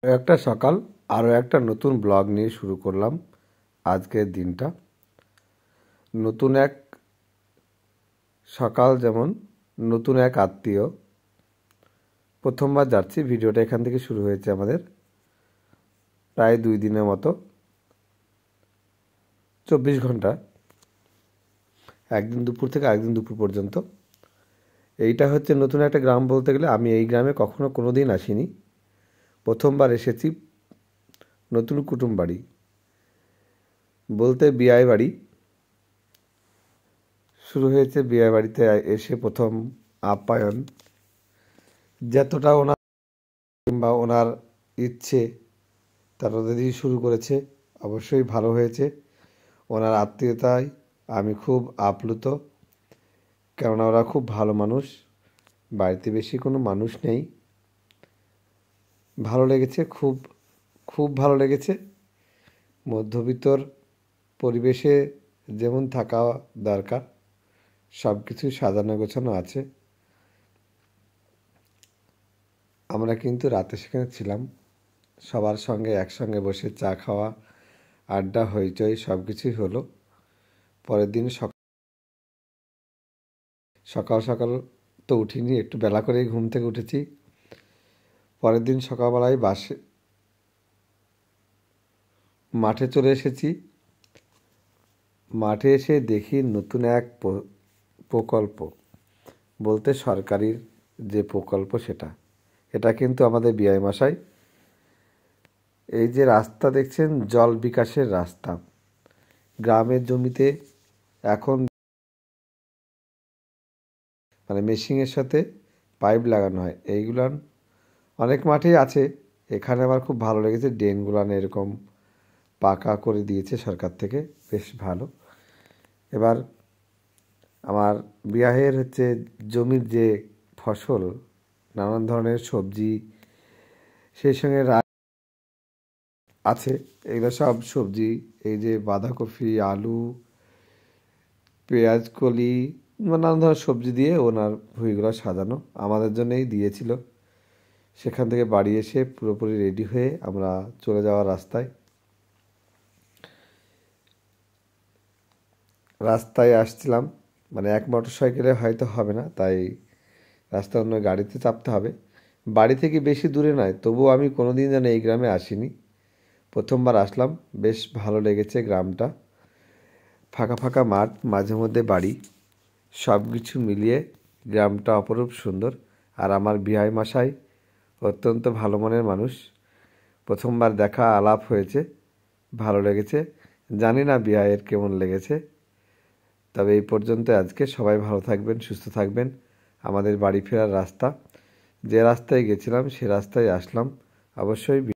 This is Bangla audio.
একটা সকাল আরও একটা নতুন ব্লগ নিয়ে শুরু করলাম আজকের দিনটা। নতুন এক সকাল, যেমন নতুন এক আত্মীয়। প্রথমবার যাচ্ছি, ভিডিওটা এখান থেকে শুরু হয়েছে আমাদের প্রায় 2 দিনের মতো, 24 ঘন্টা, একদিন দুপুর থেকে আরেকদিন দুপুর পর্যন্ত। এইটা হচ্ছে নতুন একটা গ্রাম বলতে গেলে। আমি এই গ্রামে কখনো কোনো দিন আসিনি, প্রথমবার এসেছি। নতুন কুটুম বাড়ি বলতে বিয়ে বাড়ি শুরু হয়েছে। বিয়ে বাড়িতে এসে প্রথম আপ্যায়ন, যতটা ওনার কিংবা ওনার ইচ্ছে তারা দিয়েই শুরু করেছে, অবশ্যই ভালো হয়েছে। ওনার আত্মীয়তায় আমি খুব আপ্লুত, কেননা ওরা খুব ভালো মানুষ। বাড়িতে বেশি কোনো মানুষ নেই। ভালো লেগেছে, খুব খুব ভালো লেগেছে। মধ্যবিত্তর পরিবেশে যেমন থাকা দরকার, সব কিছুই সাজানো গোছানো আছে। আমরা কিন্তু রাতে সেখানে ছিলাম, সবার সঙ্গে একসঙ্গে বসে চা খাওয়া, আড্ডা, হইচই সব কিছুই হলো। পরের দিন সকাল সকাল তো উঠিনি, একটু বেলা করেই ঘুম থেকে উঠেছি। পরের দিন সকালবেলায় মাঠে চলে এসেছি। মাঠে এসে দেখি নতুন এক প্রকল্প, বলতে সরকারির যে প্রকল্প এটা কিন্তু আমাদের বিআই মশাই। এই যে রাস্তা দেখছেন, জল বিকাশের রাস্তা, গ্রামের জমিতে এখন মানে মেশিনের সাথে পাইপ লাগানো হয়। এইগুলান অনেক মাঠেই আছে, এখানে আমার খুব ভালো লেগেছে। ড্রেনগুলান এরকম পাকা করে দিয়েছে সরকার থেকে, বেশ ভালো। এবার আমার বিয়াহের হচ্ছে জমির যে ফসল, নানান ধরনের সবজি, সেই সঙ্গে আছে। এগুলো সব সবজি, এই যে বাঁধাকপি, আলু, পেঁয়াজ কলি, নানান ধরনের সবজি দিয়ে ওনার ভুঁইগুলো সাজানো আমাদের জন্যই দিয়েছিল। সেখান থেকে বাড়ি এসে পুরোপুরি রেডি হয়ে আমরা চলে যাওয়ার রাস্তায় আসছিলাম। মানে এক মোটর সাইকেলে হয়তো হবে না, তাই রাস্তায় অন্য গাড়িতে চাপতে হবে। বাড়ি থেকে বেশি দূরে নয়, তবুও আমি কোনো দিন যেন এই গ্রামে আসিনি, প্রথমবার আসলাম। বেশ ভালো লেগেছে গ্রামটা। ফাঁকা ফাঁকা মাঠ, মাঝে মধ্যে বাড়ি, সব কিছু মিলিয়ে গ্রামটা অপরূপ সুন্দর। আর আমার বিআই মশাই অত্যন্ত ভালো মনের মানুষ। প্রথমবার দেখা, আলাপ হয়েছে, ভালো লেগেছে। জানি না বিআইয়ের কেমন লেগেছে। তবে এই পর্যন্ত আজকে। সবাই ভালো থাকবেন, সুস্থ থাকবেন। আমাদের বাড়ি ফেরার রাস্তা, যে রাস্তায় গেছিলাম সে রাস্তায় আসলাম অবশ্যই।